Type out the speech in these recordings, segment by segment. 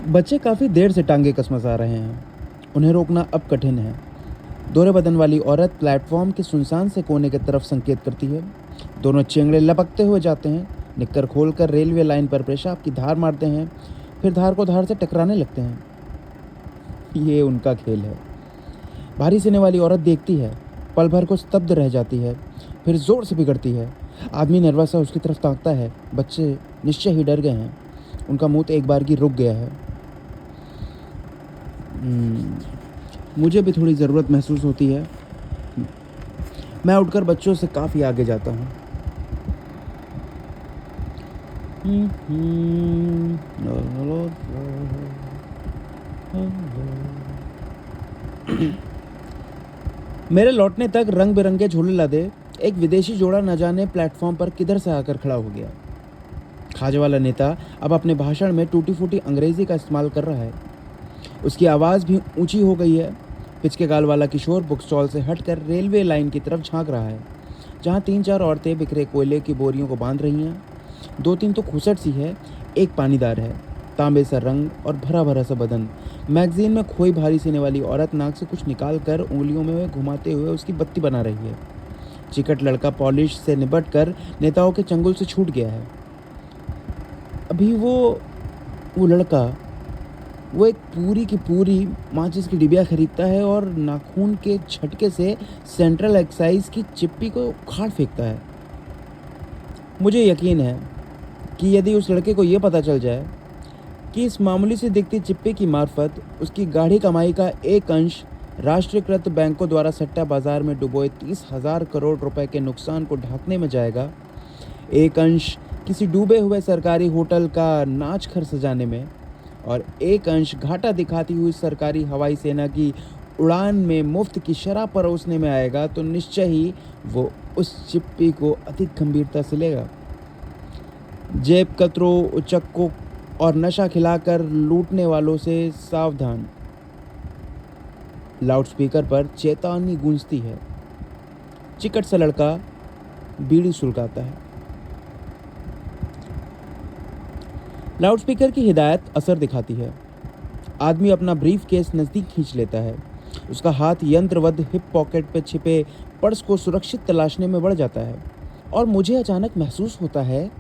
बच्चे काफ़ी देर से टांगे कसमसा रहे हैं। उन्हें रोकना अब कठिन है। दोहरे बदन वाली औरत प्लेटफॉर्म के सुनसान से कोने की तरफ संकेत करती है। दोनों चेंगड़े लपकते हुए जाते हैं। निक्कर खोलकर रेलवे लाइन पर पेशाब की धार मारते हैं, फिर धार को धार से टकराने लगते हैं। ये उनका खेल है। भारी सीने वाली औरत देखती है, पल भर को स्तब्ध रह जाती है, फिर जोर से बिगड़ती है। आदमी निर्वासा उसकी तरफ ताकता है। बच्चे निश्चय ही डर गए हैं। उनका मुंह एक बार की रुक गया है। मुझे भी थोड़ी ज़रूरत महसूस होती है। मैं उठकर बच्चों से काफ़ी आगे जाता हूँ। मेरे लौटने तक रंग बिरंगे झूले लादे एक विदेशी जोड़ा न जाने प्लेटफॉर्म पर किधर से आकर खड़ा हो गया। खाजे वाला नेता अब अपने भाषण में टूटी फूटी अंग्रेजी का इस्तेमाल कर रहा है। उसकी आवाज़ भी ऊंची हो गई है। पिचके गाल वाला किशोर बुक स्टॉल से हटकर रेलवे लाइन की तरफ झांक रहा है, जहां 3-4 औरतें बिखरे कोयले की बोरियों को बांध रही हैं। 2-3 तो खुसट सी है, एक पानीदार है, तांबे सा रंग और भरा भरा सा बदन। मैगजीन में खोई भारी सीने वाली औरत नाक से कुछ निकाल कर उंगलियों में घुमाते हुए उसकी बत्ती बना रही है। चिकट लड़का पॉलिश से निपट कर नेताओं के चंगुल से छूट गया है। अभी वो लड़का वो एक पूरी की पूरी माचिस की डिबिया खरीदता है और नाखून के झटके से सेंट्रल एक्साइज की चिप्पी को उखाड़ फेंकता है। मुझे यकीन है कि यदि उस लड़के को यह पता चल जाए कि इस मामूली सी दिखती चिप्पी की मार्फत उसकी गाढ़ी कमाई का एक अंश राष्ट्रीयकृत बैंकों द्वारा सट्टा बाजार में डुबोए 30,000 करोड़ रुपए के नुकसान को ढांकने में जाएगा, एक अंश किसी डूबे हुए सरकारी होटल का नाच घर सजाने में, और एक अंश घाटा दिखाती हुई सरकारी हवाई सेना की उड़ान में मुफ्त की शराब परोसने में आएगा, तो निश्चय ही वो उस चिप्पी को अधिक गंभीरता से लेगा। जेब कतरों, उचक्कों और नशा खिलाकर लूटने वालों से सावधान। लाउडस्पीकर पर चेतावनी गूंजती है। चिकट सा लड़का बीड़ी सुलगाता है। लाउडस्पीकर की हिदायत असर दिखाती है। आदमी अपना ब्रीफ केस नज़दीक खींच लेता है। उसका हाथ यंत्रवत हिप पॉकेट पे छिपे पर्स को सुरक्षित तलाशने में बढ़ जाता है, और मुझे अचानक महसूस होता है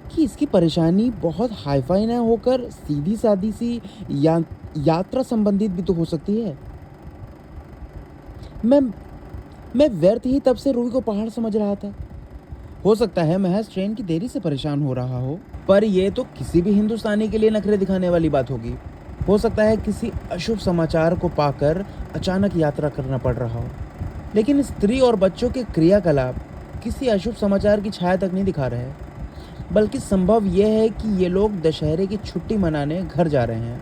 कि इसकी परेशानी बहुत हाईफाई न होकर सीधी सादी सी यात्रा संबंधित भी तो हो सकती है। मैं व्यर्थ ही तब से रूही को पहाड़ समझ रहा था। हो सकता है महज ट्रेन की देरी से परेशान हो रहा हो, पर यह तो किसी भी हिंदुस्तानी के लिए नखरे दिखाने वाली बात होगी। हो सकता है किसी अशुभ समाचार को पाकर अचानक यात्रा करना पड़ रहा हो। लेकिन स्त्री और बच्चों के क्रियाकलाप किसी अशुभ समाचार की छाया तक नहीं दिखा रहे, बल्कि संभव यह है कि ये लोग दशहरे की छुट्टी मनाने घर जा रहे हैं।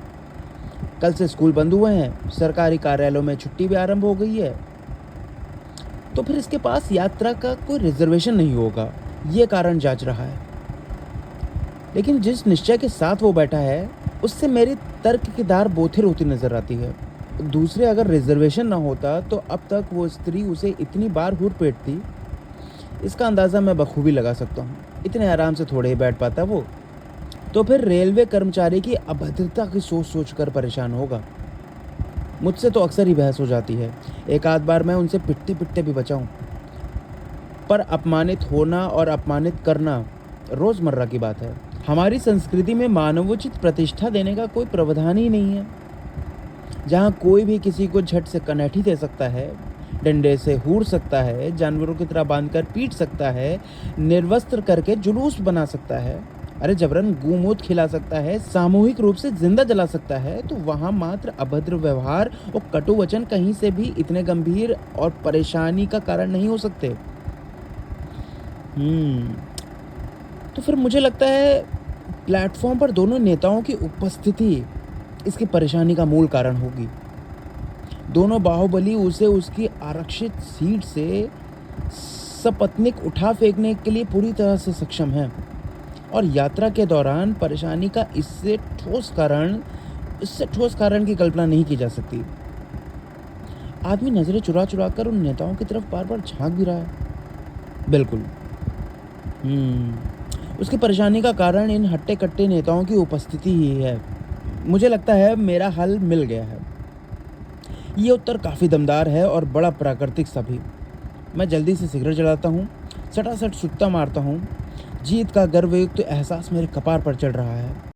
कल से स्कूल बंद हुए हैं, सरकारी कार्यालयों में छुट्टी भी आरंभ हो गई है, तो फिर इसके पास यात्रा का कोई रिजर्वेशन नहीं होगा, ये कारण जांच रहा है। लेकिन जिस निश्चय के साथ वो बैठा है, उससे मेरी तर्क की धार बोथिर होती नजर आती है। दूसरे अगर रिजर्वेशन ना होता तो अब तक वो स्त्री उसे इतनी बार हुर पेटती, इसका अंदाज़ा मैं बखूबी लगा सकता हूँ। इतने आराम से थोड़े ही बैठ पाता वो, तो फिर रेलवे कर्मचारी की अभद्रता की सोच सोच कर परेशान होगा। मुझसे तो अक्सर ही बहस हो जाती है। एक आध बार मैं उनसे पिटते पिटते भी बचा हूँ, पर अपमानित होना और अपमानित करना रोज़मर्रा की बात है। हमारी संस्कृति में मानवोचित प्रतिष्ठा देने का कोई प्रावधान ही नहीं है। जहाँ कोई भी किसी को झट से कनैठी दे सकता है, डंडे से हूर सकता है, जानवरों की तरह बांधकर पीट सकता है, निर्वस्त्र करके जुलूस बना सकता है, अरे जबरन गूमूत खिला सकता है, सामूहिक रूप से जिंदा जला सकता है, तो वहाँ मात्र अभद्र व्यवहार और कटु वचन कहीं से भी इतने गंभीर और परेशानी का कारण नहीं हो सकते। तो फिर मुझे लगता है प्लेटफॉर्म पर दोनों नेताओं की उपस्थिति इसकी परेशानी का मूल कारण होगी। दोनों बाहुबली उसे उसकी आरक्षित सीट से सपत्नीक उठा फेंकने के लिए पूरी तरह से सक्षम हैं, और यात्रा के दौरान परेशानी का इससे ठोस कारण की कल्पना नहीं की जा सकती। आदमी नजरें चुरा चुरा कर उन नेताओं की तरफ बार बार झांक भी रहा है। बिल्कुल, उसकी परेशानी का कारण इन हट्टे कट्टे नेताओं की उपस्थिति ही है। मुझे लगता है मेरा हल मिल गया है। ये उत्तर काफ़ी दमदार है और बड़ा प्राकृतिक सा भी। मैं जल्दी से सिगरेट जलाता हूँ, सटासट सुट्टा मारता हूँ। जीत का गर्वयुक्त एहसास मेरे कपार पर चढ़ रहा है।